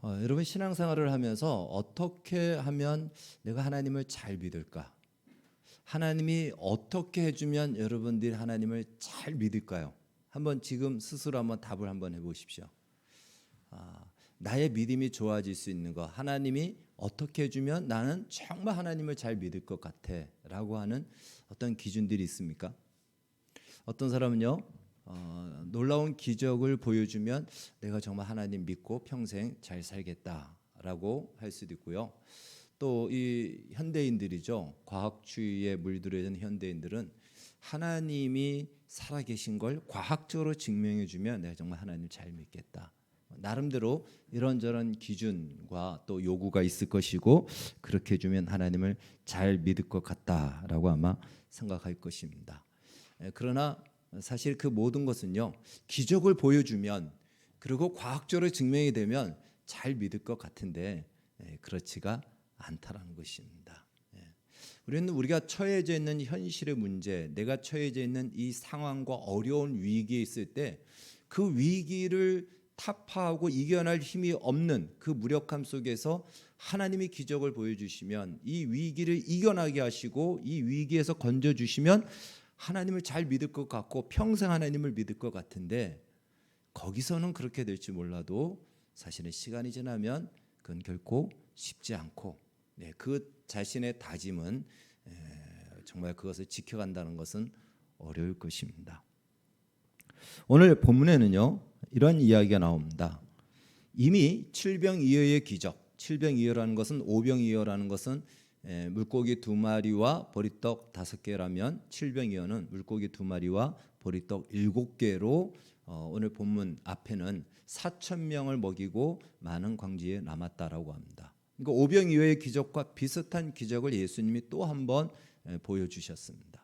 여러분 신앙생활을 하면서 어떻게 하면 내가 하나님을 잘 믿을까? 하나님이 어떻게 해주면 여러분들이 하나님을 잘 믿을까요? 한번 지금 스스로 한번 답을 한번 해보십시오. 나의 믿음이 좋아질 수 있는 거, 하나님이 어떻게 해주면 나는 정말 하나님을 잘 믿을 것 같아 라고 하는 어떤 기준들이 있습니까? 어떤 사람은요, 놀라운 기적을 보여주면 내가 정말 하나님 믿고 평생 잘 살겠다라고 할 수도 있고요. 또 이 현대인들이죠, 과학주의에 물들어있는 현대인들은 하나님이 살아계신 걸 과학적으로 증명해주면 내가 정말 하나님 잘 믿겠다. 나름대로 이런저런 기준과 또 요구가 있을 것이고, 그렇게 해주면 하나님을 잘 믿을 것 같다라고 아마 생각할 것입니다. 그러나 사실 그 모든 것은요, 기적을 보여주면, 그리고 과학적으로 증명이 되면 잘 믿을 것 같은데 그렇지가 않다라는 것입니다. 우리는 우리가 처해져 있는 현실의 문제, 내가 처해져 있는 이 상황과 어려운 위기에 있을 때 그 위기를 타파하고 이겨낼 힘이 없는 그 무력함 속에서 하나님이 기적을 보여주시면, 이 위기를 이겨나게 하시고 이 위기에서 건져주시면 하나님을 잘 믿을 것 같고 평생 하나님을 믿을 것 같은데, 거기서는 그렇게 될지 몰라도 사실은 시간이 지나면 그건 결코 쉽지 않고, 그 자신의 다짐은 정말 그것을 지켜간다는 것은 어려울 것입니다. 오늘 본문에는요, 이런 이야기가 나옵니다. 이미 칠병이어의 기적, 칠병이어라는 것은, 오병이어라는 것은 물고기 2마리와 보리떡 5개라면, 칠병이어는 물고기 2마리와 보리떡 7개로 오늘 본문 앞에는 4,000명을 먹이고 많은 광지에 남았다라고 합니다. 그러니까 오병이어의 기적과 비슷한 기적을 예수님이 또 한 번 보여주셨습니다.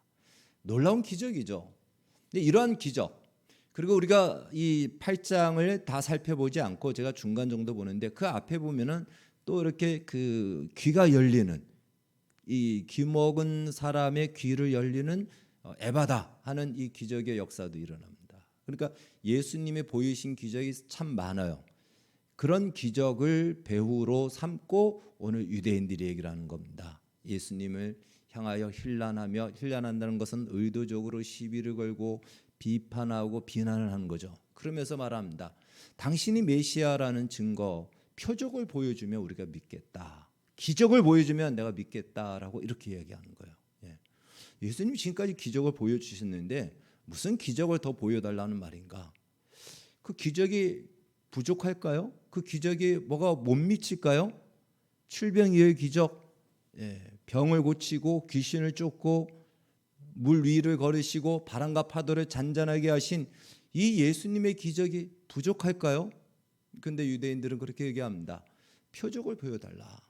놀라운 기적이죠. 근데 이러한 기적, 그리고 우리가 이 8장을 다 살펴보지 않고 제가 중간 정도 보는데, 그 앞에 보면은 또 이렇게 그 귀가 열리는, 이 귀먹은 사람의 귀를 열리는 에바다 하는 이 기적의 역사도 일어납니다. 그러니까 예수님이 보이신 기적이 참 많아요. 그런 기적을 배후로 삼고 오늘 유대인들이 얘기를 하는 겁니다. 예수님을 향하여 힐난하며, 힐난한다는 것은 의도적으로 시비를 걸고 비판하고 비난을 하는 거죠. 그러면서 말합니다. 당신이 메시아라는 증거, 표적을 보여주면 우리가 믿겠다. 기적을 보여주면 내가 믿겠다라고 이렇게 이야기하는 거예요. 예수님이 지금까지 기적을 보여주셨는데 무슨 기적을 더 보여달라는 말인가? 그 기적이 부족할까요? 그 기적이 뭐가 못 미칠까요? 칠병이어의 기적, 병을 고치고 귀신을 쫓고 물 위를 걸으시고 바람과 파도를 잔잔하게 하신 이 예수님의 기적이 부족할까요? 근데 유대인들은 그렇게 얘기합니다. 표적을 보여달라,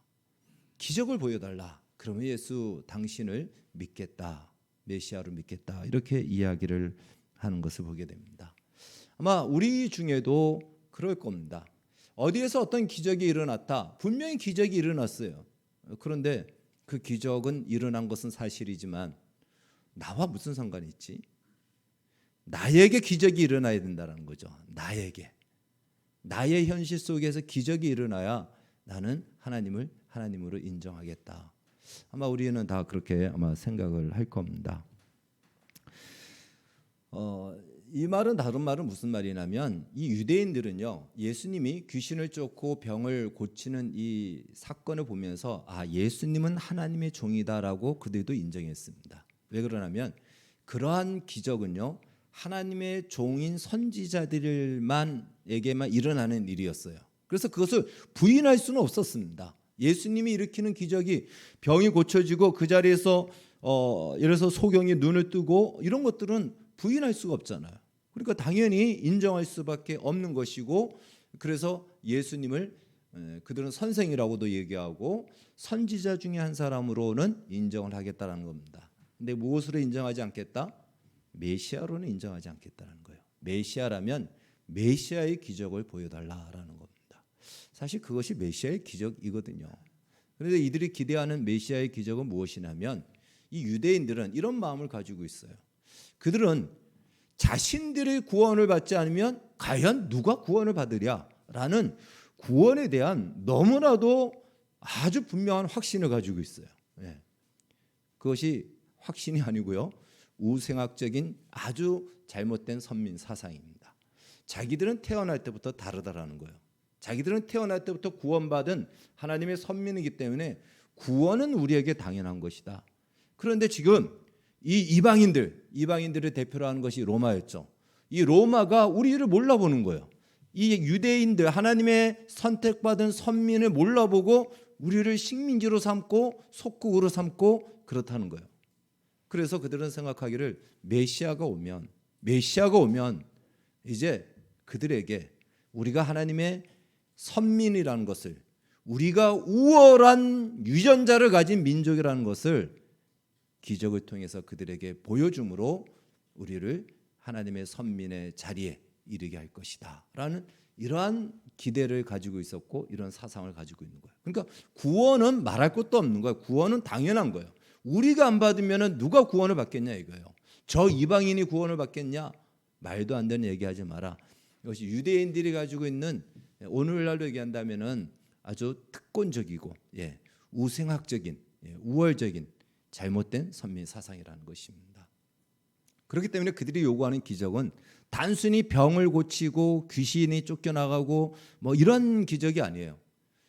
기적을 보여달라. 그러면 예수 당신을 믿겠다, 메시아로 믿겠다, 이렇게 이야기를 하는 것을 보게 됩니다. 아마 우리 중에도 그럴 겁니다. 어디에서 어떤 기적이 일어났다, 분명히 기적이 일어났어요. 그런데 그 기적은 일어난 것은 사실이지만 나와 무슨 상관이 있지? 나에게 기적이 일어나야 된다는 거죠. 나에게, 나의 현실 속에서 기적이 일어나야 나는 하나님을 하나님으로 인정하겠다. 아마 우리는 다 그렇게 아마 생각을 할 겁니다. 이 말은, 다른 말은 무슨 말이냐면, 이 유대인들은요, 예수님이 귀신을 쫓고 병을 고치는 이 사건을 보면서 예수님은 하나님의 종이다라고 그들도 인정했습니다. 왜 그러냐면 그러한 기적은요, 하나님의 종인 선지자들에게만 일어나는 일이었어요. 그래서 그것을 부인할 수는 없었습니다. 예수님이 일으키는 기적이 병이 고쳐지고 그 자리에서 예를 들어서 소경이 눈을 뜨고 이런 것들은 부인할 수가 없잖아요. 그러니까 당연히 인정할 수밖에 없는 것이고, 그래서 예수님을 그들은 선생이라고도 얘기하고 선지자 중에 한 사람으로는 인정을 하겠다는 겁니다. 근데 무엇으로 인정하지 않겠다? 메시아로는 인정하지 않겠다는 거예요. 메시아라면 메시아의 기적을 보여달라라는 겁니다. 사실 그것이 메시아의 기적이거든요. 그런데 이들이 기대하는 메시아의 기적은 무엇이냐면, 이 유대인들은 이런 마음을 가지고 있어요. 그들은 자신들의 구원을 받지 않으면 과연 누가 구원을 받으랴라는 구원에 대한 너무나도 아주 분명한 확신을 가지고 있어요. 예. 그것이 확신이 아니고요, 우생학적인 아주 잘못된 선민 사상입니다. 자기들은 태어날 때부터 다르다라는 거예요. 자기들은 태어날 때부터 구원받은 하나님의 선민이기 때문에 구원은 우리에게 당연한 것이다. 그런데 지금 이 이방인들을 대표로 하는 것이 로마였죠. 이 로마가 우리를 몰라보는 거예요. 이 유대인들, 하나님의 선택받은 선민을 몰라보고 우리를 식민지로 삼고 속국으로 삼고 그렇다는 거예요. 그래서 그들은 생각하기를 메시아가 오면 이제 그들에게 우리가 하나님의 선민이라는 것을, 우리가 우월한 유전자를 가진 민족이라는 것을 기적을 통해서 그들에게 보여줌으로 우리를 하나님의 선민의 자리에 이르게 할 것이다 라는 이러한 기대를 가지고 있었고, 이런 사상을 가지고 있는 거예요. 그러니까 구원은 말할 것도 없는 거예요. 구원은 당연한 거예요. 우리가 안 받으면 누가 구원을 받겠냐 이거예요. 저 이방인이 구원을 받겠냐? 말도 안 되는 얘기하지 마라. 이것이 유대인들이 가지고 있는, 오늘날로 얘기한다면은 아주 특권적이고 우생학적인, 우월적인 잘못된 선민 사상이라는 것입니다. 그렇기 때문에 그들이 요구하는 기적은 단순히 병을 고치고 귀신이 쫓겨나가고 뭐 이런 기적이 아니에요.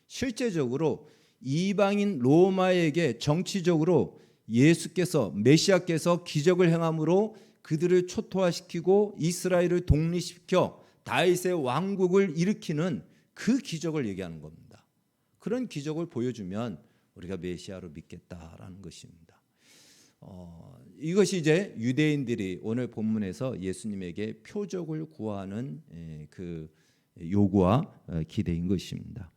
실제적으로 이방인 로마에게 정치적으로 예수께서, 메시아께서 기적을 행함으로 그들을 초토화시키고 이스라엘을 독립시켜 다윗의 왕국을 일으키는 그 기적을 얘기하는 겁니다. 그런 기적을 보여주면 우리가 메시아로 믿겠다라는 것입니다. 이것이 이제 유대인들이 오늘 본문에서 예수님에게 표적을 구하는 그 요구와 기대인 것입니다.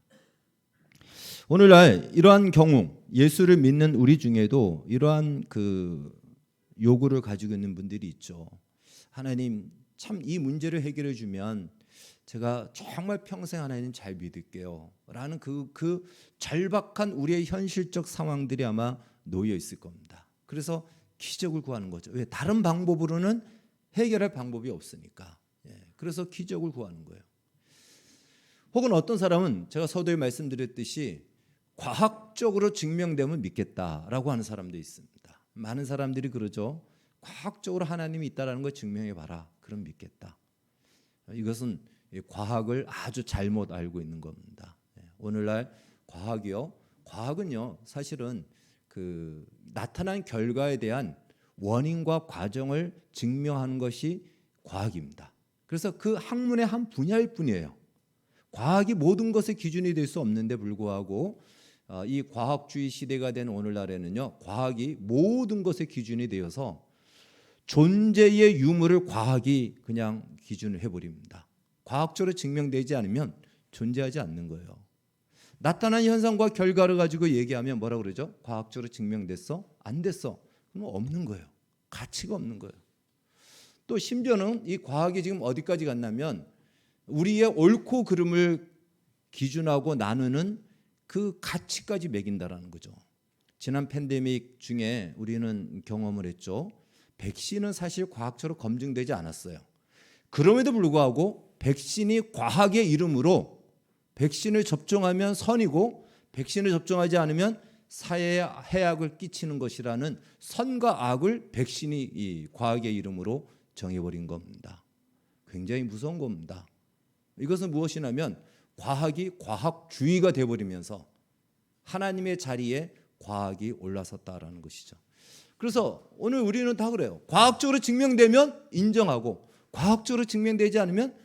오늘날 이러한 경우 예수를 믿는 우리 중에도 이러한 그 요구를 가지고 있는 분들이 있죠. 하나님, 참 이 문제를 해결해 주면 제가 정말 평생 하나님 잘 믿을게요 라는 그 절박한 우리의 현실적 상황들이 아마 놓여 있을 겁니다. 그래서 기적을 구하는 거죠. 왜? 다른 방법으로는 해결할 방법이 없으니까. 그래서 기적을 구하는 거예요. 혹은 어떤 사람은 제가 서두에 말씀드렸듯이 과학적으로 증명되면 믿겠다라고 하는 사람도 있습니다. 많은 사람들이 그러죠. 과학적으로 하나님이 있다라는 걸 증명해 봐라. 그럼 믿겠다. 이것은 과학을 아주 잘못 알고 있는 겁니다. 오늘날 과학은요, 사실은 그 나타난 결과에 대한 원인과 과정을 증명하는 것이 과학입니다. 그래서 그 학문의 한 분야일 뿐이에요. 과학이 모든 것의 기준이 될 수 없는데 불구하고 이 과학주의 시대가 된 오늘날에는요, 과학이 모든 것의 기준이 되어서 존재의 유무를 과학이 그냥 기준을 해버립니다. 과학적으로 증명되지 않으면 존재하지 않는 거예요. 나타난 현상과 결과를 가지고 얘기하면 뭐라고 그러죠? 과학적으로 증명됐어? 안 됐어? 그럼 없는 거예요. 가치가 없는 거예요. 또 심지어는 이 과학이 지금 어디까지 갔냐면 우리의 옳고 그름을 기준하고 나누는 그 가치까지 매긴다라는 거죠. 지난 팬데믹 중에 우리는 경험을 했죠. 백신은 사실 과학적으로 검증되지 않았어요. 그럼에도 불구하고 백신이 과학의 이름으로 백신을 접종하면 선이고 백신을 접종하지 않으면 사회에 해악을 끼치는 것이라는 선과 악을 백신이 이 과학의 이름으로 정해버린 겁니다. 굉장히 무서운 겁니다. 이것은 무엇이냐면 과학이 과학주의가 되어버리면서 하나님의 자리에 과학이 올라섰다라는 것이죠. 그래서 오늘 우리는 다 그래요. 과학적으로 증명되면 인정하고 과학적으로 증명되지 않으면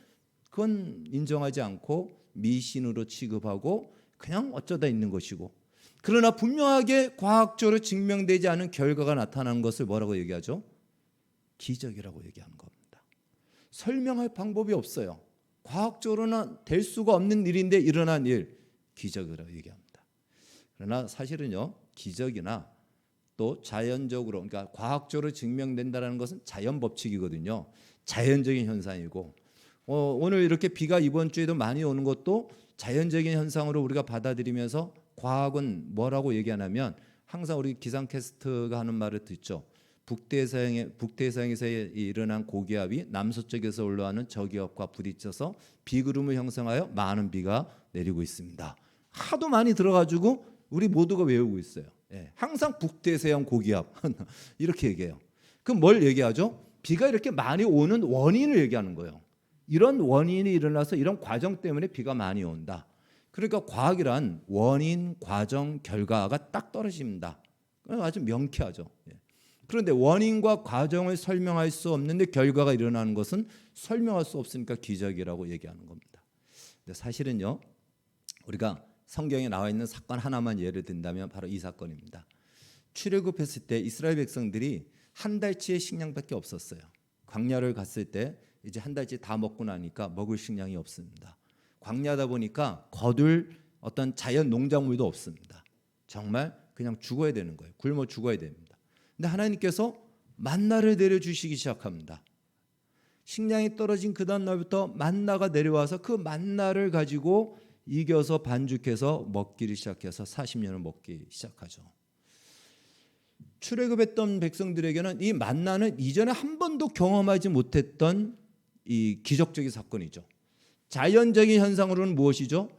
그건 인정하지 않고 미신으로 취급하고 그냥 어쩌다 있는 것이고, 그러나 분명하게 과학적으로 증명되지 않은 결과가 나타나는 것을 뭐라고 얘기하죠? 기적이라고 얘기하는 겁니다. 설명할 방법이 없어요. 과학적으로는 될 수가 없는 일인데 일어난 일, 기적이라고 얘기합니다. 그러나 사실은요, 기적이나 또 자연적으로, 그러니까 과학적으로 증명된다는 것은 자연 법칙이거든요. 자연적인 현상이고, 오늘 이렇게 비가 이번 주에도 많이 오는 것도 자연적인 현상으로 우리가 받아들이면서 과학은 뭐라고 얘기하냐면 항상 우리 기상캐스트가 하는 말을 듣죠. 북대서양에서 일어난 고기압이 남서쪽에서 올라오는 저기압과 부딪혀서 비구름을 형성하여 많은 비가 내리고 있습니다. 하도 많이 들어가지고 우리 모두가 외우고 있어요. 항상 북대서양 고기압 이렇게 얘기해요. 그럼 뭘 얘기하죠? 비가 이렇게 많이 오는 원인을 얘기하는 거예요. 이런 원인이 일어나서 이런 과정 때문에 비가 많이 온다. 그러니까 과학이란 원인, 과정, 결과가 딱 떨어집니다. 아주 명쾌하죠. 그런데 원인과 과정을 설명할 수 없는데 결과가 일어나는 것은 설명할 수 없으니까 기적이라고 얘기하는 겁니다. 근데 사실은요, 우리가 성경에 나와 있는 사건 하나만 예를 든다면 바로 이 사건입니다. 출애굽했을 때 이스라엘 백성들이 한 달치의 식량밖에 없었어요. 광야를 갔을 때 이제 한 달치 다 먹고 나니까 먹을 식량이 없습니다. 광야다 보니까 거둘 어떤 자연 농작물도 없습니다. 정말 그냥 죽어야 되는 거예요. 굶어 죽어야 됩니다. 근데 하나님께서 만나를 내려주시기 시작합니다. 식량이 떨어진 그 다음 날부터 만나가 내려와서 그 만나를 가지고 이겨서 반죽해서 먹기를 시작해서 40년을 먹기 시작하죠. 출애굽했던 백성들에게는 이 만나는 이전에 한 번도 경험하지 못했던 이 기적적인 사건이죠. 자연적인 현상으로는 무엇이죠?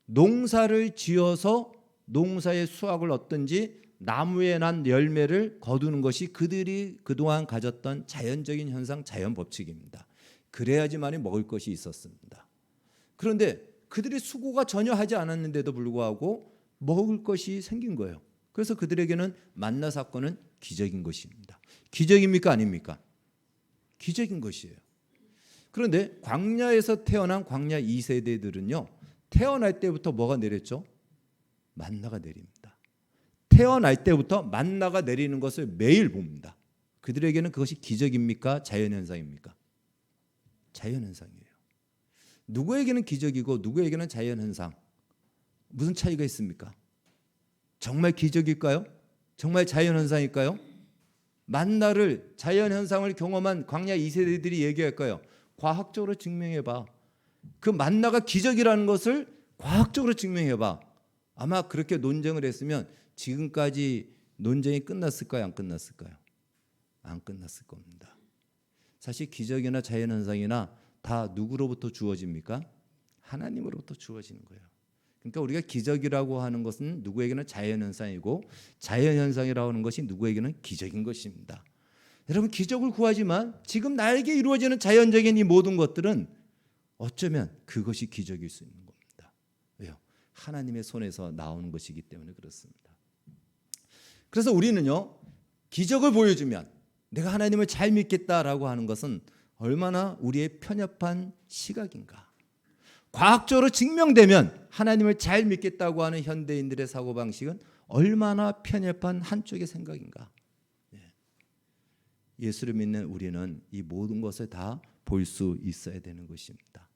농사를 지어서 농사의 수확을 얻든지 나무에 난 열매를 거두는 것이 그들이 그동안 가졌던 자연적인 현상, 자연 법칙입니다. 그래야지만이 먹을 것이 있었습니다. 그런데 그들이 수고가 전혀 하지 않았는데도 불구하고 먹을 것이 생긴 거예요. 그래서 그들에게는 만나 사건은 기적인 것입니다. 기적입니까? 아닙니까? 기적인 것이에요. 그런데 광야에서 태어난 광야 2세대들은요. 태어날 때부터 뭐가 내렸죠? 만나가 내립니다. 태어날 때부터 만나가 내리는 것을 매일 봅니다. 그들에게는 그것이 기적입니까? 자연현상입니까? 자연현상이에요. 누구에게는 기적이고 누구에게는 자연현상. 무슨 차이가 있습니까? 정말 기적일까요? 정말 자연현상일까요? 만나를 자연현상을 경험한 광야 2세대들이 얘기할까요? 과학적으로 증명해봐. 그 만나가 기적이라는 것을 과학적으로 증명해봐. 아마 그렇게 논쟁을 했으면 지금까지 논쟁이 끝났을까요? 안 끝났을까요? 안 끝났을 겁니다. 사실 기적이나 자연현상이나 다 누구로부터 주어집니까? 하나님으로부터 주어지는 거예요. 그러니까 우리가 기적이라고 하는 것은 누구에게는 자연현상이고 자연현상이라고 하는 것이 누구에게는 기적인 것입니다. 여러분, 기적을 구하지만 지금 나에게 이루어지는 자연적인 이 모든 것들은 어쩌면 그것이 기적일 수 있는 겁니다. 왜요? 하나님의 손에서 나오는 것이기 때문에 그렇습니다. 그래서 우리는요, 기적을 보여주면 내가 하나님을 잘 믿겠다라고 하는 것은 얼마나 우리의 편협한 시각인가. 과학적으로 증명되면 하나님을 잘 믿겠다고 하는 현대인들의 사고방식은 얼마나 편협한 한쪽의 생각인가. 예수를 믿는 우리는 이 모든 것을 다 볼 수 있어야 되는 것입니다.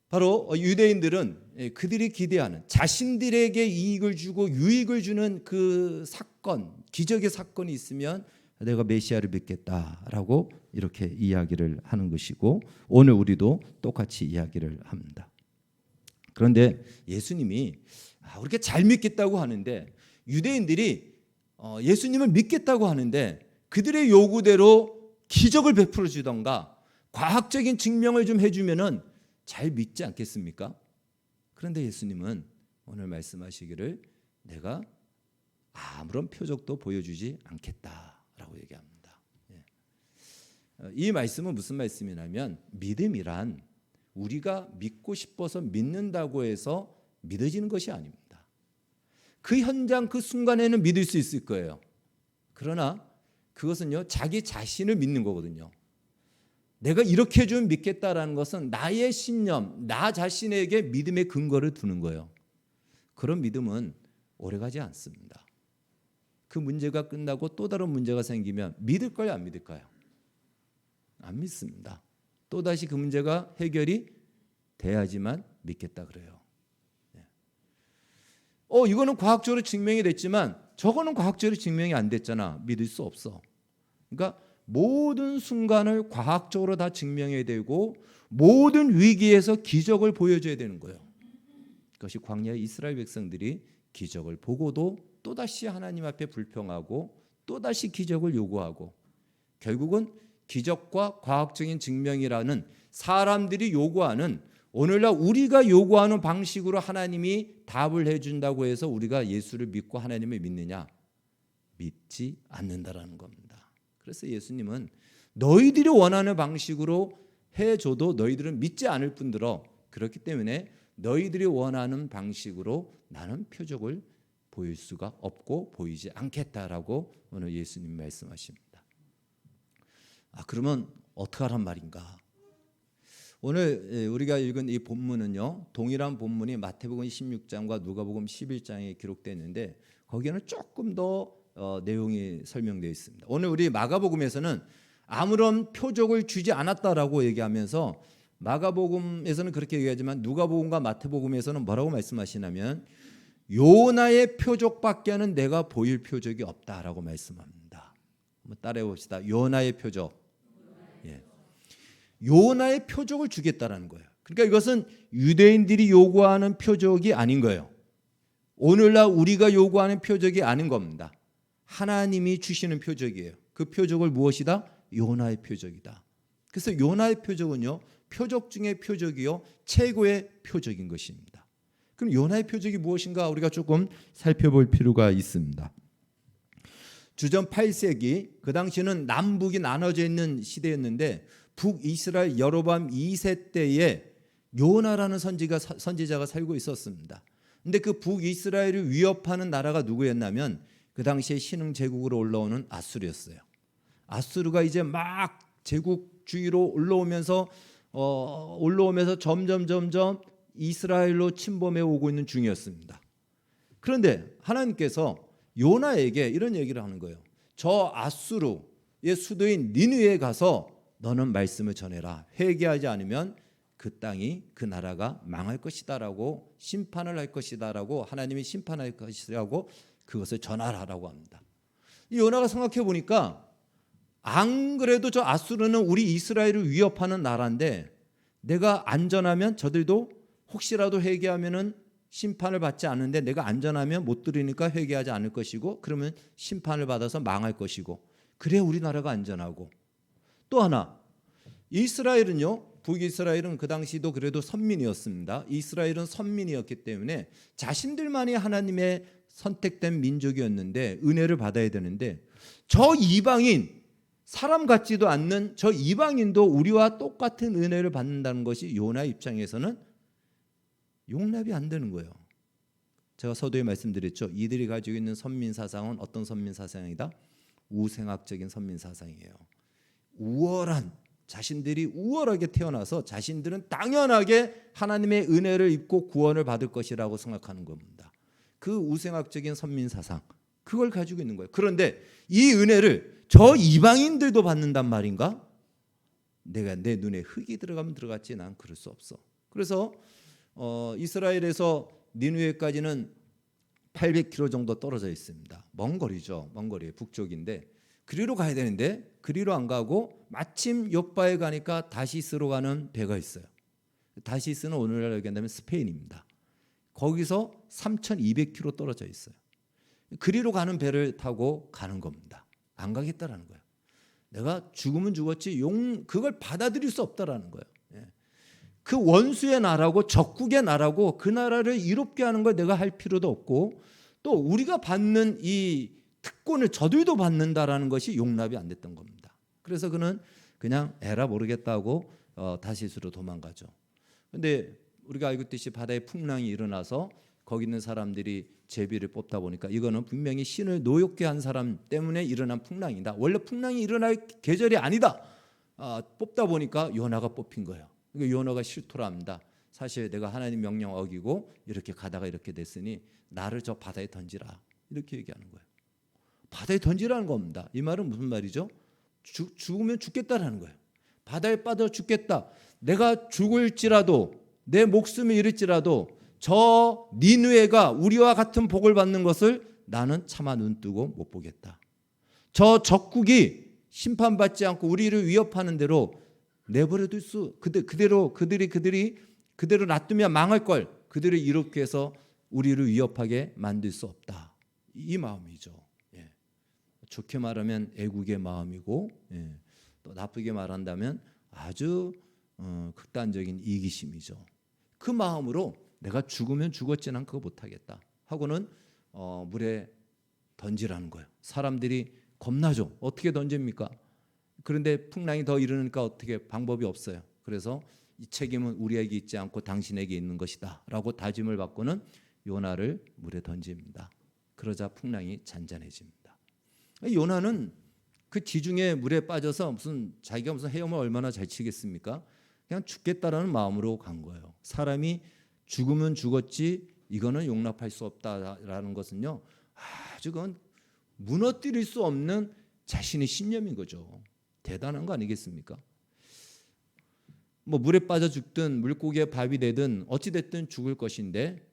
바로 유대인들은 그들이 기대하는 자신들에게 이익을 주고 유익을 주는 그 사건, 기적의 사건이 있으면 내가 메시아를 믿겠다라고 이렇게 이야기를 하는 것이고, 오늘 우리도 똑같이 이야기를 합니다. 그런데 예수님이 그렇게 잘 믿겠다고 하는데, 유대인들이 예수님을 믿겠다고 하는데 그들의 요구대로 기적을 베풀어 주던가 과학적인 증명을 좀 해주면은 잘 믿지 않겠습니까? 그런데 예수님은 오늘 말씀하시기를 내가 아무런 표적도 보여주지 않겠다라고 얘기합니다. 이 말씀은 무슨 말씀이냐면, 믿음이란 우리가 믿고 싶어서 믿는다고 해서 믿어지는 것이 아닙니다. 그 현장 그 순간에는 믿을 수 있을 거예요. 그러나 그것은요, 자기 자신을 믿는 거거든요. 내가 이렇게 해주면 믿겠다라는 것은 나의 신념, 나 자신에게 믿음의 근거를 두는 거예요. 그런 믿음은 오래가지 않습니다. 그 문제가 끝나고 또 다른 문제가 생기면 믿을까요? 안 믿을까요? 안 믿습니다. 또다시 그 문제가 해결이 돼야지만 믿겠다 그래요. 이거는 과학적으로 증명이 됐지만 저거는 과학적으로 증명이 안 됐잖아. 믿을 수 없어. 그러니까 모든 순간을 과학적으로 다 증명해야 되고 모든 위기에서 기적을 보여줘야 되는 거예요. 그것이 광야의 이스라엘 백성들이 기적을 보고도 또다시 하나님 앞에 불평하고 또다시 기적을 요구하고 결국은 기적과 과학적인 증명이라는 사람들이 요구하는 오늘날 우리가 요구하는 방식으로 하나님이 답을 해준다고 해서 우리가 예수를 믿고 하나님을 믿느냐? 믿지 않는다라는 겁니다. 그래서 예수님은 너희들이 원하는 방식으로 해줘도 너희들은 믿지 않을 뿐더러 그렇기 때문에 너희들이 원하는 방식으로 나는 표적을 보일 수가 없고 보이지 않겠다라고 오늘 예수님 말씀하십니다. 그러면 어떻게 하란 말인가? 오늘 우리가 읽은 이 본문은요, 동일한 본문이 마태복음 16장과 누가복음 11장에 기록되어 있는데 거기에는 조금 더 내용이 설명되어 있습니다. 오늘 우리 마가복음에서는 아무런 표적을 주지 않았다라고 얘기하면서 마가복음에서는 그렇게 얘기하지만 누가복음과 마태복음에서는 뭐라고 말씀하시냐면 요나의 표적밖에는 내가 보일 표적이 없다라고 말씀합니다. 한번 따라해 봅시다. 요나의 표적. 예. 요나의 표적을 주겠다라는 거예요. 그러니까 이것은 유대인들이 요구하는 표적이 아닌 거예요. 오늘날 우리가 요구하는 표적이 아닌 겁니다. 하나님이 주시는 표적이에요. 그 표적을 무엇이다? 요나의 표적이다. 그래서 요나의 표적은요, 표적 중에 표적이요, 최고의 표적인 것입니다. 그럼 요나의 표적이 무엇인가 우리가 조금 살펴볼 필요가 있습니다. 주전 8세기 그 당시는 남북이 나눠져 있는 시대였는데 북이스라엘 여로보암 2세 때에 요나라는 선지자가 살고 있었습니다. 근데 그 북이스라엘을 위협하는 나라가 누구였냐면 그 당시에 신흥 제국으로 올라오는 아수르였어요. 아수르가 이제 막 제국주의로 올라오면서 점점 이스라엘로 침범해 오고 있는 중이었습니다. 그런데 하나님께서 요나에게 이런 얘기를 하는 거예요. 저 아수르의 수도인 니느웨에 가서 너는 말씀을 전해라. 회개하지 않으면 그 땅이 그 나라가 망할 것이다라고 심판을 할 것이다라고 하나님이 심판할 것이라고 그것을 전하라라고 합니다. 이 요나가 생각해 보니까 안 그래도 저 아수르는 우리 이스라엘을 위협하는 나라인데 내가 안전하면 저들도 혹시라도 회개하면은 심판을 받지 않는데 내가 안전하면 못 들으니까 회개하지 않을 것이고 그러면 심판을 받아서 망할 것이고 그래야 우리나라가 안전하고 또 하나 이스라엘은요 북이스라엘은 그 당시도 그래도 선민이었습니다. 이스라엘은 선민이었기 때문에 자신들만이 하나님의 선택된 민족이었는데 은혜를 받아야 되는데 저 이방인 사람 같지도 않는 저 이방인도 우리와 똑같은 은혜를 받는다는 것이 요나 입장에서는 용납이 안 되는 거예요. 제가 서두에 말씀드렸죠. 이들이 가지고 있는 선민 사상은 어떤 선민 사상이다? 우생학적인 선민 사상이에요. 우월한 자신들이 우월하게 태어나서 자신들은 당연하게 하나님의 은혜를 입고 구원을 받을 것이라고 생각하는 겁니다. 그 우생학적인 선민 사상 그걸 가지고 있는 거예요. 그런데 이 은혜를 저 이방인들도 받는단 말인가? 내가 내 눈에 흙이 들어가면 들어갔지 난 그럴 수 없어. 그래서 이스라엘에서 니느웨까지는 800km 정도 떨어져 있습니다. 먼 거리죠. 먼 거리 북쪽인데 그리로 가야 되는데 그리로 안 가고 마침 요바에 가니까 다시스로 가는 배가 있어요. 다시스는 오늘날 얘기한다면 스페인입니다. 거기서 3,200km 떨어져 있어요. 그리로 가는 배를 타고 가는 겁니다. 안 가겠다라는 거예요. 내가 죽으면 죽었지 그걸 받아들일 수 없다라는 거예요. 그 원수의 나라고 적국의 나라고 그 나라를 이롭게 하는 걸 내가 할 필요도 없고 또 우리가 받는 이 특권을 저들도 받는다라는 것이 용납이 안 됐던 겁니다. 그래서 그는 그냥 에라 모르겠다고 다시스로 도망가죠. 그런데 우리가 알고 있듯이 바다에 풍랑이 일어나서 거기 있는 사람들이 제비를 뽑다 보니까 이거는 분명히 신을 노엽게 한 사람 때문에 일어난 풍랑이다. 원래 풍랑이 일어날 계절이 아니다. 뽑다 보니까 요나가 뽑힌 거예요. 그러니까 요나가 실토를 합니다. 사실 내가 하나님 명령 어기고 이렇게 가다가 이렇게 됐으니 나를 저 바다에 던지라. 이렇게 얘기하는 거예요. 바다에 던지라는 겁니다. 이 말은 무슨 말이죠? 죽으면 죽겠다라는 거예요. 바다에 빠져 죽겠다. 내가 죽을지라도 내 목숨이 잃을지라도 저 니느웨가 우리와 같은 복을 받는 것을 나는 차마 눈뜨고 못 보겠다. 저 적국이 심판받지 않고 우리를 위협하는 대로 내버려둘 수 그대로 놔두면 망할 걸 그들을 이렇게 해서 우리를 위협하게 만들 수 없다. 이 마음이죠. 좋게 말하면 애국의 마음이고, 또 나쁘게 말한다면 아주 극단적인 이기심이죠. 그 마음으로 내가 죽으면 죽었지 난 그거 못하겠다 하고는 물에 던지라는 거예요. 사람들이 겁나죠. 어떻게 던집니까? 그런데 풍랑이 더 일으니까 어떻게 방법이 없어요. 그래서 이 책임은 우리에게 있지 않고 당신에게 있는 것이다 라고 다짐을 받고는 요나를 물에 던집니다. 그러자 풍랑이 잔잔해집니다. 요나는 그 지중해 물에 빠져서 자기가 무슨 헤엄을 얼마나 잘 치겠습니까? 그냥 죽겠다라는 마음으로 간 거예요. 사람이 죽으면 죽었지 이거는 용납할 수 없다라는 것은요, 아주 그건 무너뜨릴 수 없는 자신의 신념인 거죠. 대단한 거 아니겠습니까? 뭐 물에 빠져 죽든 물고기에 밥이 되든 어찌 됐든 죽을 것인데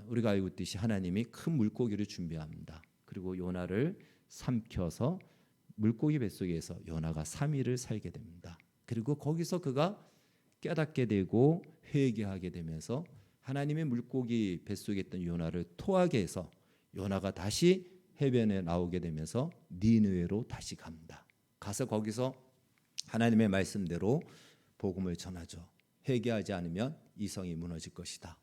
우리가 알고 있듯이 하나님이 큰 물고기를 준비합니다. 그리고 요나를 삼켜서 물고기 뱃속에서 요나가 3일을 살게 됩니다. 그리고 거기서 그가 깨닫게 되고 회개하게 되면서 하나님의 물고기 뱃속에 있던 요나를 토하게 해서 요나가 다시 해변에 나오게 되면서 니느웨로 다시 갑니다. 가서 거기서 하나님의 말씀대로 복음을 전하죠. 회개하지 않으면 이 성이 무너질 것이다.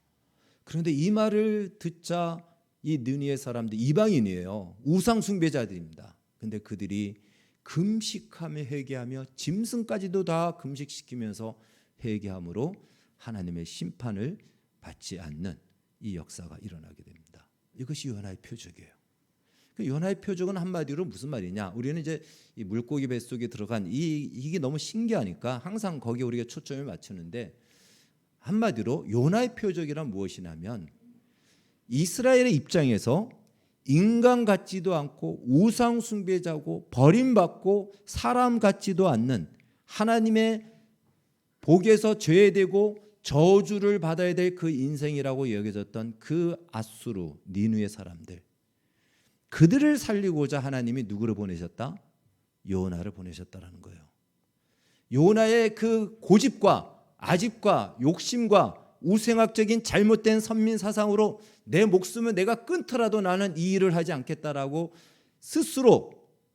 그런데 이 말을 듣자 이 느니의 사람들 이방인이에요. 우상 숭배자들입니다. 근데 그들이 금식하며 회개하며 짐승까지도 다 금식시키면서 회개함으로 하나님의 심판을 받지 않는 이 역사가 일어나게 됩니다. 이것이 요나의 표적이에요. 그 요나의 표적은 한마디로 무슨 말이냐? 우리는 이제 이 물고기 뱃속에 들어간 이게 너무 신기하니까 항상 거기에 우리가 초점을 맞추는데, 한마디로 요나의 표적이란 무엇이냐면 이스라엘의 입장에서 인간 같지도 않고 우상 숭배자고 버림받고 사람 같지도 않는 하나님의 복에서 제외되고 저주를 받아야 될 그 인생이라고 여겨졌던 그 아수르 니느웨 사람들, 그들을 살리고자 하나님이 누구를 보내셨다? 요나를 보내셨다라는 거예요. 요나의 그 고집과 아집과 욕심과 우생학적인 잘못된 선민 사상으로 내 목숨을 내가 끊더라도 나는 이 일을 하지 않겠다라고 스스로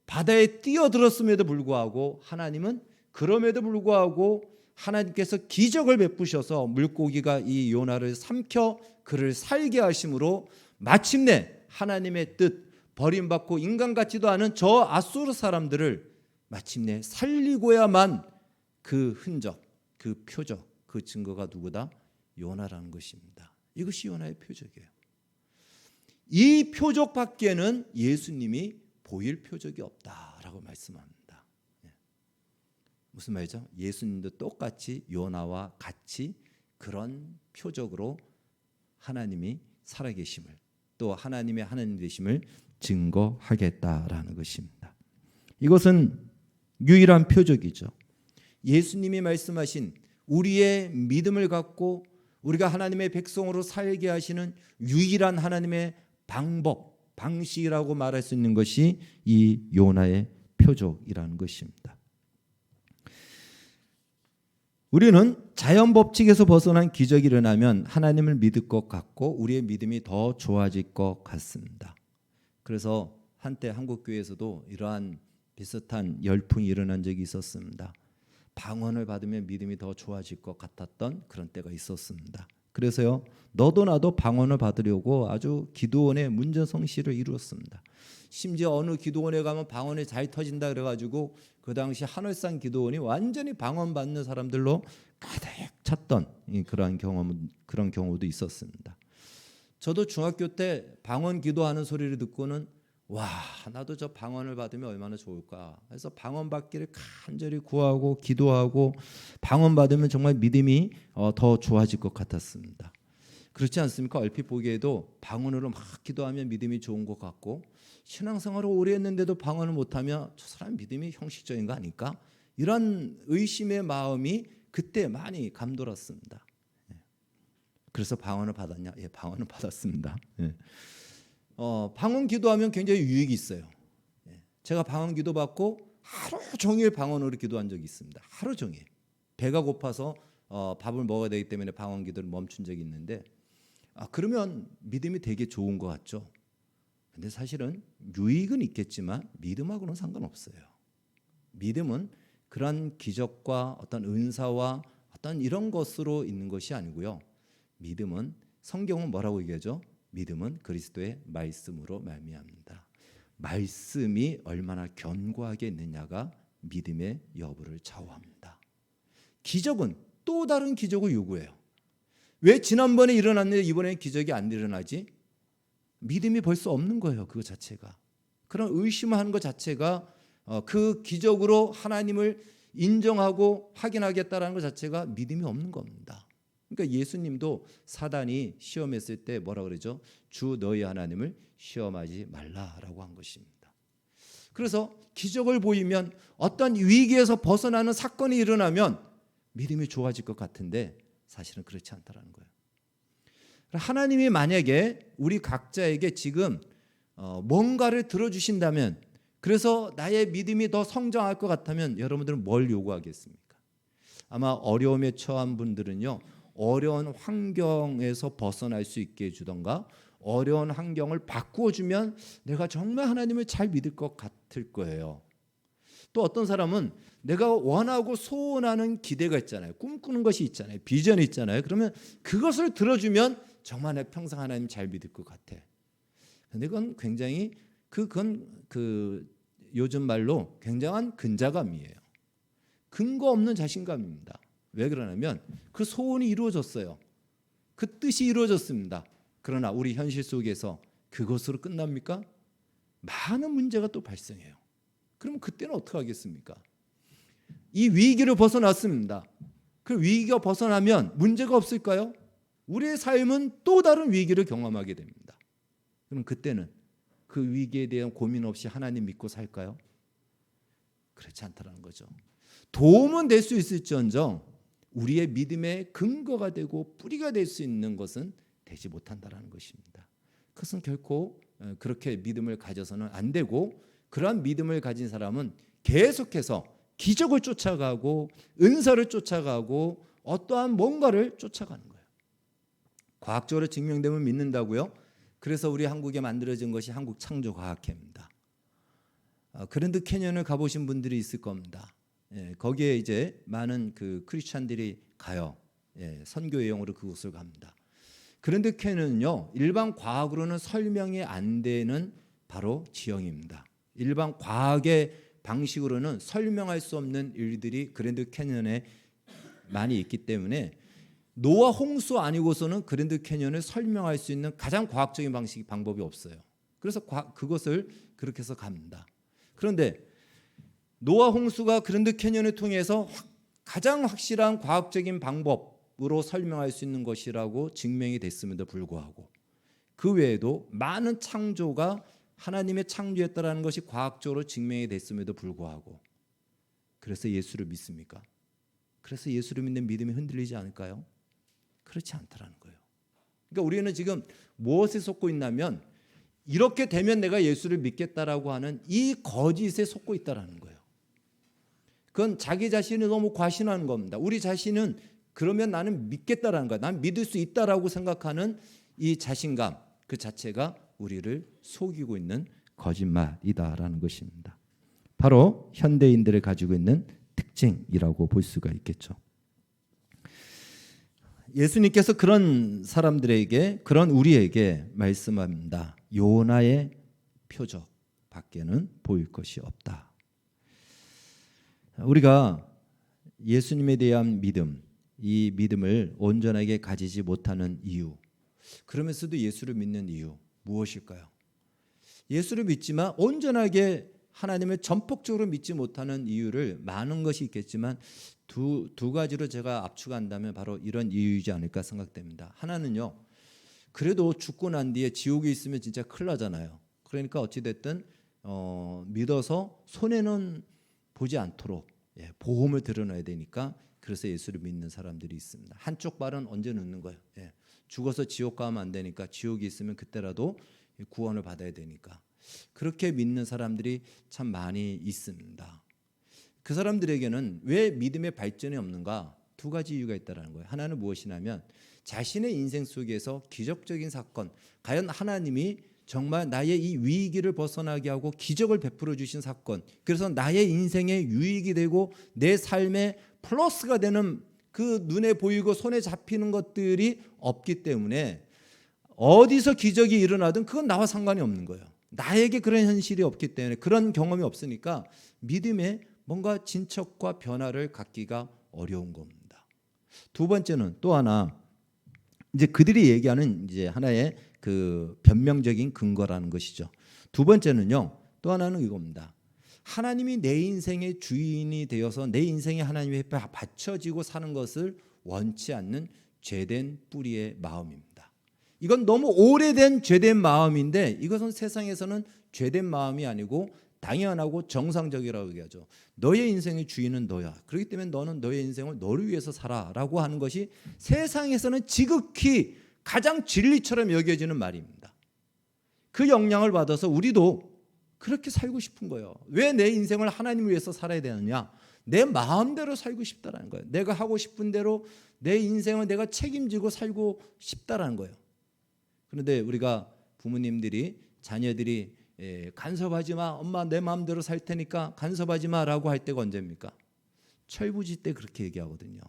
바다에 뛰어들었음에도 불구하고 하나님은 그럼에도 불구하고 하나님께서 기적을 베푸셔서 물고기가 이 요나를 삼켜 그를 살게 하심으로 마침내 하나님의 뜻, 버림받고 인간 같지도 않은 저 아수르 사람들을 마침내 살리고야만 그 흔적, 그 표적, 그 증거가 누구다? 요나라는 것입니다. 이것이 요나의 표적이에요. 이 표적 밖에는 예수님이 보일 표적이 없다라고 말씀합니다. 무슨 말이죠? 예수님도 똑같이 요나와 같이 그런 표적으로 하나님이 살아계심을, 또 하나님의 하나님 되심을 증거하겠다라는 것입니다. 이것은 유일한 표적이죠. 예수님이 말씀하신 우리의 믿음을 갖고 우리가 하나님의 백성으로 살게 하시는 유일한 하나님의 방법, 방식이라고 말할 수 있는 것이 이 요나의 표적이라는 것입니다. 우리는 자연 법칙에서 벗어난 기적이 일어나면 하나님을 믿을 것 같고 우리의 믿음이 더 좋아질 것 같습니다. 그래서 한때 한국교회에서도 이러한 비슷한 열풍이 일어난 적이 있었습니다. 방언을 받으면 믿음이 더 좋아질 것 같았던 그런 때가 있었습니다. 그래서요, 너도 나도 방언을 받으려고 아주 기도원의 문전성시를 이루었습니다. 심지어 어느 기도원에 가면 방언이 잘 터진다 그래가지고 그 당시 하늘산 기도원이 완전히 방언 받는 사람들로 가득 찼던 그런 경우도 있었습니다. 저도 중학교 때 방언 기도하는 소리를 듣고는 와, 나도 저 방언을 받으면 얼마나 좋을까. 그래서 방언 받기를 간절히 구하고 기도하고 방언 받으면 정말 믿음이 더 좋아질 것 같았습니다. 그렇지 않습니까? 얼핏 보기에도 방언으로 막 기도하면 믿음이 좋은 것 같고 신앙생활을 오래 했는데도 방언을 못하면 저 사람 믿음이 형식적인 거 아닐까? 이런 의심의 마음이 그때 많이 감돌았습니다. 그래서 방언을 받았냐? 예, 방언을 받았습니다. 예. 방언 기도하면 굉장히 유익이 있어요. 제가 방언 기도 받고 하루 종일 방언으로 기도한 적이 있습니다. 하루 종일. 배가 고파서 밥을 먹어야 되기 때문에 방언 기도를 멈춘 적이 있는데 그러면 믿음이 되게 좋은 것 같죠. 근데 사실은 유익은 있겠지만 믿음하고는 상관없어요. 믿음은 그런 기적과 어떤 은사와 어떤 이런 것으로 있는 것이 아니고요. 믿음은 성경은 뭐라고 얘기하죠? 믿음은 그리스도의 말씀으로 말미암는다. 말씀이 얼마나 견고하게 있느냐가 믿음의 여부를 좌우합니다. 기적은 또 다른 기적을 요구해요. 왜 지난번에 일어났는데 이번에 기적이 안 일어나지? 믿음이 벌써 없는 거예요. 그거 자체가. 그런 의심하는 것 자체가 그 기적으로 하나님을 인정하고 확인하겠다라는 것 자체가 믿음이 없는 겁니다. 그러니까 예수님도 사단이 시험했을 때 뭐라 그러죠? 주 너희 하나님을 시험하지 말라라고 한 것입니다. 그래서 기적을 보이면 어떤 위기에서 벗어나는 사건이 일어나면 믿음이 좋아질 것 같은데 사실은 그렇지 않다라는 거예요. 하나님이 만약에 우리 각자에게 지금 뭔가를 들어주신다면, 그래서 나의 믿음이 더 성장할 것 같다면 여러분들은 뭘 요구하겠습니까? 아마 어려움에 처한 분들은요, 어려운 환경에서 벗어날 수 있게 해주던가 어려운 환경을 바꾸어 주면 내가 정말 하나님을 잘 믿을 것 같을 거예요. 또 어떤 사람은 내가 원하고 소원하는 기대가 있잖아요. 꿈꾸는 것이 있잖아요. 비전이 있잖아요. 그러면 그것을 들어주면 정말 내 평생 하나님 잘 믿을 것 같아. 근데 그건 굉장히 그건 요즘 말로 굉장한 근자감이에요. 근거 없는 자신감입니다. 왜 그러냐면 그 소원이 이루어졌어요. 그 뜻이 이루어졌습니다. 그러나 우리 현실 속에서 그것으로 끝납니까? 많은 문제가 또 발생해요. 그러면 그때는 어떻게 하겠습니까? 이 위기를 벗어났습니다. 그 위기가 벗어나면 문제가 없을까요? 우리의 삶은 또 다른 위기를 경험하게 됩니다. 그럼 그때는 그 위기에 대한 고민 없이 하나님 믿고 살까요? 그렇지 않다는 거죠. 도움은 될 수 있을지언정 우리의 믿음의 근거가 되고 뿌리가 될 수 있는 것은 되지 못한다는 것입니다. 그것은 결코 그렇게 믿음을 가져서는 안 되고, 그러한 믿음을 가진 사람은 계속해서 기적을 쫓아가고 은사를 쫓아가고 어떠한 뭔가를 쫓아가는 거예요. 과학적으로 증명되면 믿는다고요? 그래서 우리 한국에 만들어진 것이 한국창조과학회입니다. 그랜드 캐니언을 가보신 분들이 있을 겁니다. 거기에 이제 많은 그 크리스찬들이 가요. 선교여행으로 그곳을 갑니다. 그랜드 캐니언은요, 일반 과학으로는 설명이 안 되는 바로 지형입니다. 일반 과학의 방식으로는 설명할 수 없는 일들이 그랜드 캐니언에 많이 있기 때문에 노아 홍수 아니고서는 그랜드 캐니언을 설명할 수 있는 가장 과학적인 방법이 없어요. 그래서 그것을 그렇게 해서 갑니다. 그런데 노아 홍수가 그랜드 캐니언을 통해서 가장 확실한 과학적인 방법으로 설명할 수 있는 것이라고 증명이 됐음에도 불구하고 그 외에도 많은 창조가 하나님의 창조였다라는 것이 과학적으로 증명이 됐음에도 불구하고 그래서 예수를 믿습니까? 그래서 예수를 믿는 믿음이 흔들리지 않을까요? 그렇지 않다라는 거예요. 그러니까 우리는 지금 무엇에 속고 있냐면 이렇게 되면 내가 예수를 믿겠다라고 하는 이 거짓에 속고 있다라는 거예요. 그건 자기 자신이 너무 과신하는 겁니다. 우리 자신은 그러면 나는 믿겠다라는 거야. 난 믿을 수 있다라고 생각하는 이 자신감 그 자체가 우리를 속이고 있는 거짓말이다라는 것입니다. 바로 현대인들이 가지고 있는 특징이라고 볼 수가 있겠죠. 예수님께서 그런 사람들에게, 그런 우리에게 말씀합니다. 요나의 표적 밖에는 보일 것이 없다. 우리가 예수님에 대한 믿음, 이 믿음을 온전하게 가지지 못하는 이유, 그러면서도 예수를 믿는 이유 무엇일까요? 예수를 믿지만 온전하게 하나님을 전폭적으로 믿지 못하는 이유를 많은 것이 있겠지만 두 가지로 제가 압축한다면 바로 이런 이유이지 않을까 생각됩니다. 하나는요, 그래도 죽고 난 뒤에 지옥에 있으면 진짜 큰일 나잖아요. 그러니까 어찌됐든 믿어서 손해는 보지 않도록 보험을 들어놔야 되니까 그래서 예수를 믿는 사람들이 있습니다. 한쪽 발은 언제 놓는 거예요? 죽어서 지옥 가면 안 되니까 지옥이 있으면 그때라도 구원을 받아야 되니까 그렇게 믿는 사람들이 참 많이 있습니다. 그 사람들에게는 왜 믿음의 발전이 없는가? 두 가지 이유가 있다는 거예요. 하나는 무엇이냐면 자신의 인생 속에서 기적적인 사건, 과연 하나님이 정말 나의 이 위기를 벗어나게 하고 기적을 베풀어 주신 사건. 그래서 나의 인생에 유익이 되고 내 삶에 플러스가 되는 그 눈에 보이고 손에 잡히는 것들이 없기 때문에 어디서 기적이 일어나든 그건 나와 상관이 없는 거예요. 나에게 그런 현실이 없기 때문에, 그런 경험이 없으니까 믿음에 뭔가 진척과 변화를 갖기가 어려운 겁니다. 두 번째는 또 하나, 이제 그들이 얘기하는 이제 하나의 그 변명적인 근거라는 것이죠. 두 번째는요, 또 하나는 이겁니다. 하나님이 내 인생의 주인이 되어서 내 인생이 하나님 앞에 바쳐지고 사는 것을 원치 않는 죄된 뿌리의 마음입니다. 이건 너무 오래된 죄된 마음인데, 이것은 세상에서는 죄된 마음이 아니고 당연하고 정상적이라고 얘기하죠. 너의 인생의 주인은 너야. 그렇기 때문에 너는 너의 인생을 너를 위해서 살아라고 하는 것이 세상에서는 지극히 가장 진리처럼 여겨지는 말입니다. 그 영향을 받아서 우리도 그렇게 살고 싶은 거예요. 왜 내 인생을 하나님을 위해서 살아야 되느냐? 내 마음대로 살고 싶다라는 거예요. 내가 하고 싶은 대로 내 인생을 내가 책임지고 살고 싶다라는 거예요. 그런데 우리가 부모님들이 자녀들이 간섭하지 마, 엄마 내 마음대로 살 테니까 간섭하지 마라고 할 때가 언제입니까? 철부지 때 그렇게 얘기하거든요.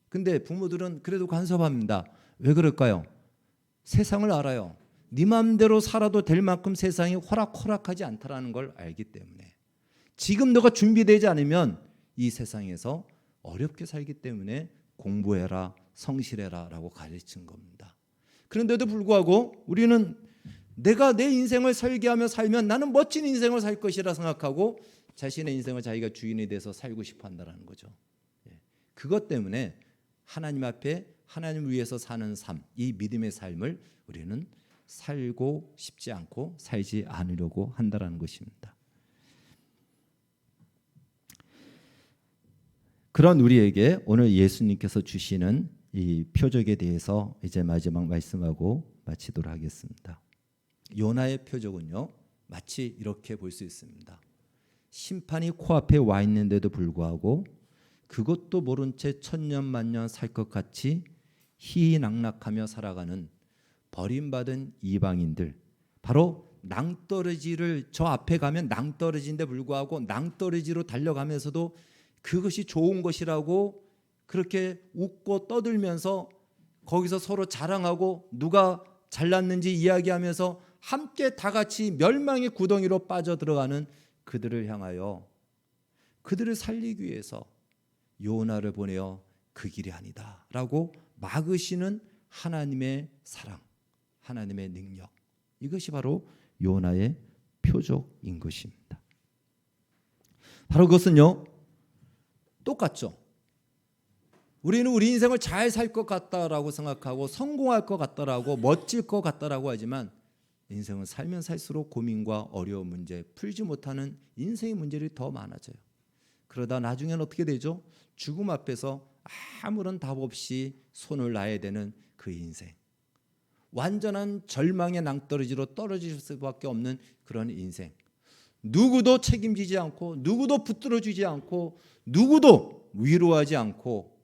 근데 부모들은 그래도 간섭합니다. 왜 그럴까요? 세상을 알아요. 네 마음대로 살아도 될 만큼 세상이 호락호락하지 않다라는 걸 알기 때문에, 지금 너가 준비되지 않으면 이 세상에서 어렵게 살기 때문에 공부해라, 성실해라 라고 가르친 겁니다. 그런데도 불구하고 우리는 내가 내 인생을 설계하며 살면 나는 멋진 인생을 살 것이라 생각하고 자신의 인생을 자기가 주인이 돼서 살고 싶어 한다는 거죠. 그것 때문에 하나님 앞에 하나님을 위해서 사는 삶, 이 믿음의 삶을 우리는 살고 싶지 않고 살지 않으려고 한다는 것입니다. 그런 우리에게 오늘 예수님께서 주시는 이 표적에 대해서 이제 마지막 말씀하고 마치도록 하겠습니다. 요나의 표적은요, 마치 이렇게 볼 수 있습니다. 심판이 코앞에 와 있는데도 불구하고 그것도 모른 채 천년만년 살 것 같이 희희낙낙하며 살아가는 버림받은 이방인들, 바로 낭떠러지를, 저 앞에 가면 낭떠러지인데 불구하고 낭떠러지로 달려가면서도 그것이 좋은 것이라고 그렇게 웃고 떠들면서 거기서 서로 자랑하고 누가 잘났는지 이야기하면서 함께 다 같이 멸망의 구덩이로 빠져들어가는 그들을 향하여, 그들을 살리기 위해서 요나를 보내어 그 길이 아니다 라고 막으시는 하나님의 사랑, 하나님의 능력, 이것이 바로 요나의 표적인 것입니다. 바로 그것은요, 똑같죠. 우리는 우리 인생을 잘 살 것 같다라고 생각하고 성공할 것 같다라고 멋질 것 같다라고 하지만, 인생은 살면 살수록 고민과 어려운 문제, 풀지 못하는 인생의 문제들이 더 많아져요. 그러다 나중에는 어떻게 되죠? 죽음 앞에서 아무런 답 없이 손을 놔야 되는 그 인생, 완전한 절망의 낭떠러지로 떨어질 수밖에 없는 그런 인생, 누구도 책임지지 않고 누구도 붙들어주지 않고 누구도 위로하지 않고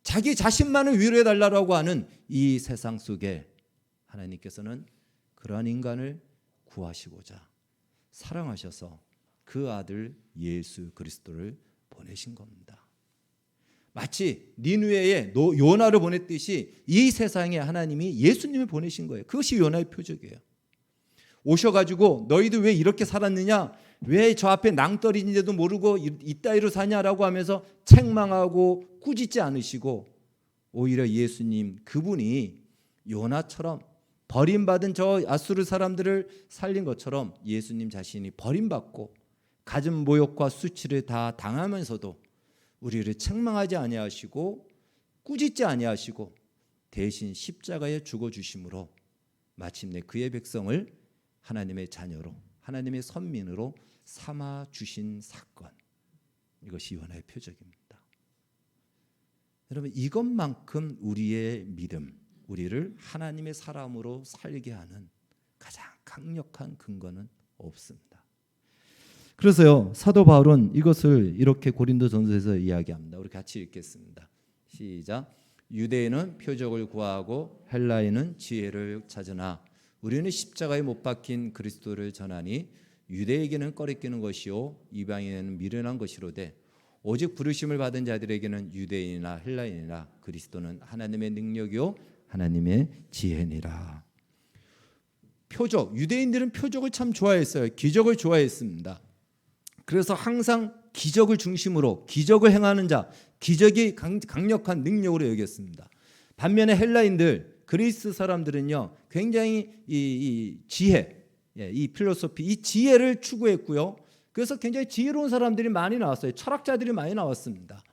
자기 자신만을 위로해달라고 하는 이 세상 속에 하나님께서는 그러한 인간을 구하시고자 사랑하셔서 그 아들 예수 그리스도를 보내신 겁니다. 마치 니느웨에 요나를 보냈듯이 이 세상에 하나님이 예수님을 보내신 거예요. 그것이 요나의 표적이에요. 오셔가지고 너희들 왜 이렇게 살았느냐, 왜 저 앞에 낭떠러지인데도 모르고 이따위로 사냐라고 하면서 책망하고 꾸짖지 않으시고, 오히려 예수님 그분이 요나처럼 버림받은 저 아수르 사람들을 살린 것처럼 예수님 자신이 버림받고 갖은 모욕과 수치를 다 당하면서도 우리를 책망하지 아니하시고 꾸짖지 아니하시고 대신 십자가에 죽어주심으로 마침내 그의 백성을 하나님의 자녀로, 하나님의 선민으로 삼아 주신 사건, 이것이 요나의 표적입니다. 여러분, 이것만큼 우리의 믿음, 우리를 하나님의 사람으로 살게 하는 가장 강력한 근거는 없습니다. 그래서요, 사도 바울은 이것을 이렇게 고린도전서에서 이야기합니다. 우리 같이 읽겠습니다. 시작. 유대인은 표적을 구하고 헬라인은 지혜를 찾으나 우리는 십자가에 못 박힌 그리스도를 전하니 유대에게는 꺼리끼는 것이요 이방인에게는 미련한 것이로되 오직 부르심을 받은 자들에게는 유대인이나 헬라인이나 그리스도는 하나님의 능력이요 하나님의 지혜니라. 표적, 유대인들은 표적을 참 좋아했어요. 기적을 좋아했습니다. 그래서 항상 기적을 중심으로 기적을 행하는 자, 기적이 강력한 능력으로 여겼습니다. 반면에 헬라인들, 그리스 사람들은요 굉장히 이 지혜, 이 필로소피, 이 지혜를 추구했고요. 그래서 굉장히 지혜로운 사람들이 많이 나왔어요. 철학자들이 많이 나왔습니다.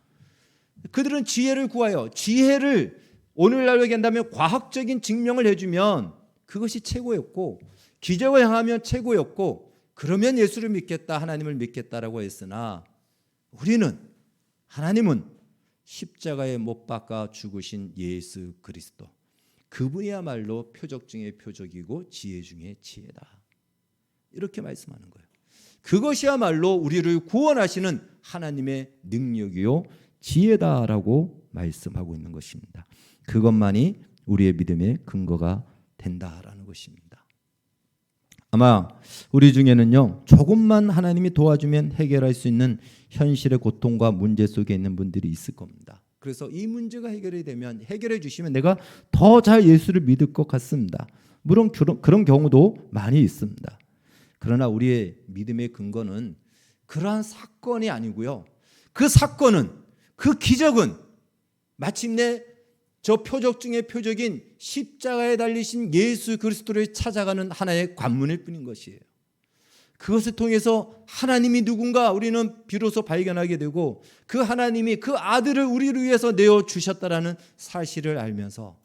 그들은 지혜를 구하여 지혜를 오늘날로 얘기한다면 과학적인 증명을 해주면 그것이 최고였고 기적을 행하면 최고였고 그러면 예수를 믿겠다, 하나님을 믿겠다라고 했으나 우리는 하나님은 십자가에 못 박아 죽으신 예수 그리스도, 그분이야말로 표적 중의 표적이고 지혜 중의 지혜다. 이렇게 말씀하는 거예요. 그것이야말로 우리를 구원하시는 하나님의 능력이요 지혜다라고 말씀하고 있는 것입니다. 그것만이 우리의 믿음의 근거가 된다라는 것입니다. 아마 우리 중에는요 조금만 하나님이 도와주면 해결할 수 있는 현실의 고통과 문제 속에 있는 분들이 있을 겁니다. 그래서 이 문제가 해결이 되면, 해결해 주시면 내가 더 잘 예수를 믿을 것 같습니다. 물론 그런 경우도 많이 있습니다. 그러나 우리의 믿음의 근거는 그러한 사건이 아니고요. 그 사건은, 그 기적은 마침내 저 표적 중의 표적인 십자가에 달리신 예수 그리스도를 찾아가는 하나의 관문일 뿐인 것이에요. 그것을 통해서 하나님이 누군가 우리는 비로소 발견하게 되고 그 하나님이 그 아들을 우리를 위해서 내어주셨다라는 사실을 알면서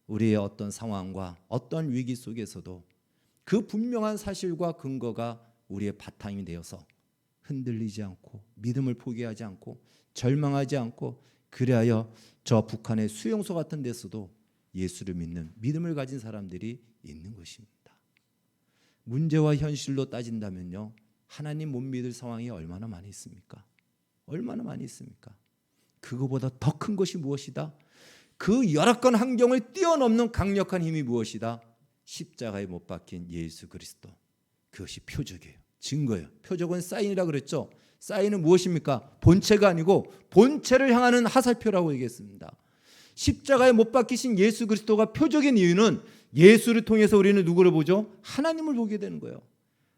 우리의 어떤 상황과 어떤 위기 속에서도 그 분명한 사실과 근거가 우리의 바탕이 되어서 흔들리지 않고 믿음을 포기하지 않고 절망하지 않고, 그리하여 저 북한의 수용소 같은 데서도 예수를 믿는 믿음을 가진 사람들이 있는 것입니다. 문제와 현실로 따진다면요, 하나님 못 믿을 상황이 얼마나 많이 있습니까? 얼마나 많이 있습니까? 그거보다 더 큰 것이 무엇이다? 그 열악한 환경을 뛰어넘는 강력한 힘이 무엇이다? 십자가에 못 박힌 예수 그리스도. 그것이 표적이에요. 증거예요. 표적은 사인이라고 그랬죠. 사인은 무엇입니까? 본체가 아니고 본체를 향하는 하살표라고 얘기했습니다. 십자가에 못 박히신 예수 그리스도가 표적인 이유는 예수를 통해서 우리는 누구를 보죠? 하나님을 보게 되는 거예요.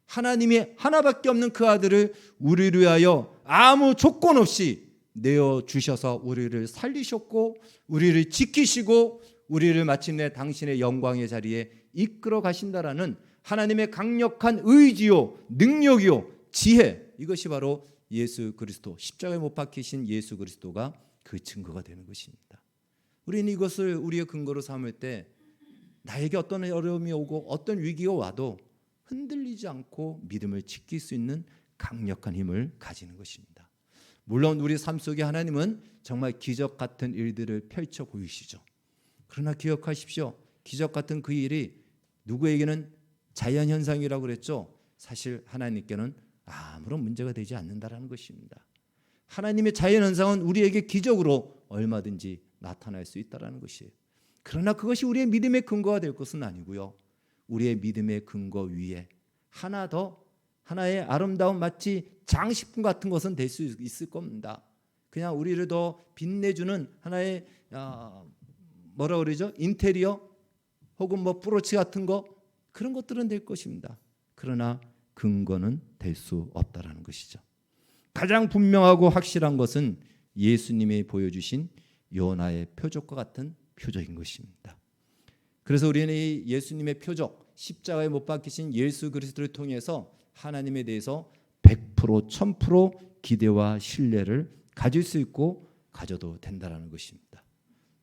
하나님이 하나밖에 없는 그 아들을 우리를 위하여 아무 조건 없이 내어주셔서 우리를 살리셨고 우리를 지키시고 우리를 마침내 당신의 영광의 자리에 이끌어 가신다라는 하나님의 강력한 의지요, 능력이요, 지혜, 이것이 바로 예수 그리스도, 십자가에 못 박히신 예수 그리스도가 그 증거가 되는 것입니다. 우리는 이것을 우리의 근거로 삼을 때 나에게 어떤 어려움이 오고 어떤 위기가 와도 흔들리지 않고 믿음을 지킬 수 있는 강력한 힘을 가지는 것입니다. 물론 우리 삶 속에 하나님은 정말 기적 같은 일들을 펼쳐 보이시죠. 그러나 기억하십시오. 기적 같은 그 일이 누구에게는 자연현상이라고 그랬죠. 사실 하나님께는 아무런 문제가 되지 않는다라는 것입니다. 하나님의 자연현상은 우리에게 기적으로 얼마든지 나타날 수 있다라는 것이에요. 그러나 그것이 우리의 믿음의 근거가 될 것은 아니고요. 우리의 믿음의 근거 위에 하나 더, 하나의 아름다운 마치 장식품 같은 것은 될 수 있을 겁니다. 그냥 우리를 더 빛내주는 하나의 뭐라 그러죠? 인테리어 혹은 뭐 브로치 같은 거, 그런 것들은 될 것입니다. 그러나 근거는 될 수 없다라는 것이죠. 가장 분명하고 확실한 것은 예수님이 보여주신 요나의 표적과 같은 표적인 것입니다. 그래서 우리는 이 예수님의 표적, 십자가에 못 박히신 예수 그리스도를 통해서 하나님에 대해서 100% 1000% 기대와 신뢰를 가질 수 있고 가져도 된다는 것입니다.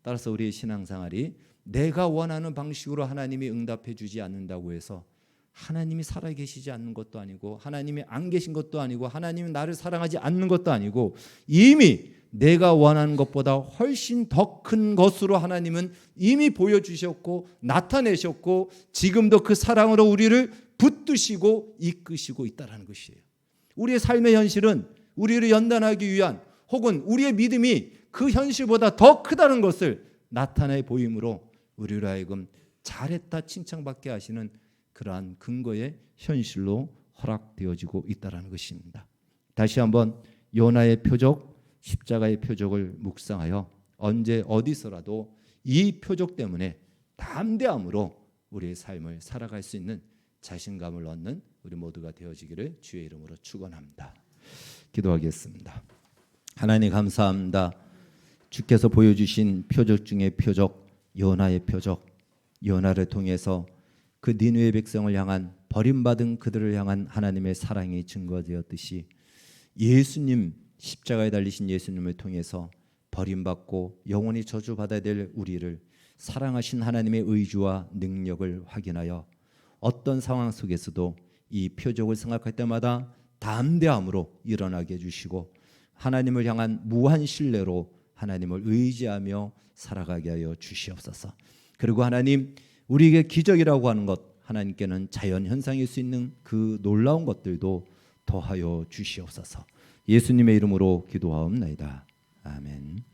따라서 우리의 신앙생활이 내가 원하는 방식으로 하나님이 응답해 주지 않는다고 해서 하나님이 살아계시지 않는 것도 아니고 하나님이 안 계신 것도 아니고 하나님이 나를 사랑하지 않는 것도 아니고 이미 내가 원하는 것보다 훨씬 더 큰 것으로 하나님은 이미 보여주셨고 나타내셨고 지금도 그 사랑으로 우리를 붙드시고 이끄시고 있다는 것이에요. 우리의 삶의 현실은 우리를 연단하기 위한 혹은 우리의 믿음이 그 현실보다 더 크다는 것을 나타내 보임으로 우리로 하여금 잘했다 칭찬받게 하시는 그러한 근거의 현실로 허락되어지고 있다라는 것입니다. 다시 한번 요나의 표적, 십자가의 표적을 묵상하여 언제 어디서라도 이 표적 때문에 담대함으로 우리의 삶을 살아갈 수 있는 자신감을 얻는 우리 모두가 되어지기를 주의 이름으로 축원합니다. 기도하겠습니다. 하나님 감사합니다. 주께서 보여주신 표적 중에 표적, 요나의 표적, 요나를 통해서 그 니느웨 백성을 향한 버림받은 그들을 향한 하나님의 사랑이 증거되었듯이 예수님, 십자가에 달리신 예수님을 통해서 버림받고 영원히 저주받아야 될 우리를 사랑하신 하나님의 의지와 능력을 확인하여 어떤 상황 속에서도 이 표적을 생각할 때마다 담대함으로 일어나게 해주시고 하나님을 향한 무한 신뢰로 하나님을 의지하며 살아가게 하여 주시옵소서. 그리고 하나님, 우리에게 기적이라고 하는 것, 하나님께는 자연 현상일 수 있는 그 놀라운 것들도 더하여 주시옵소서. 예수님의 이름으로 기도하옵나이다. 아멘.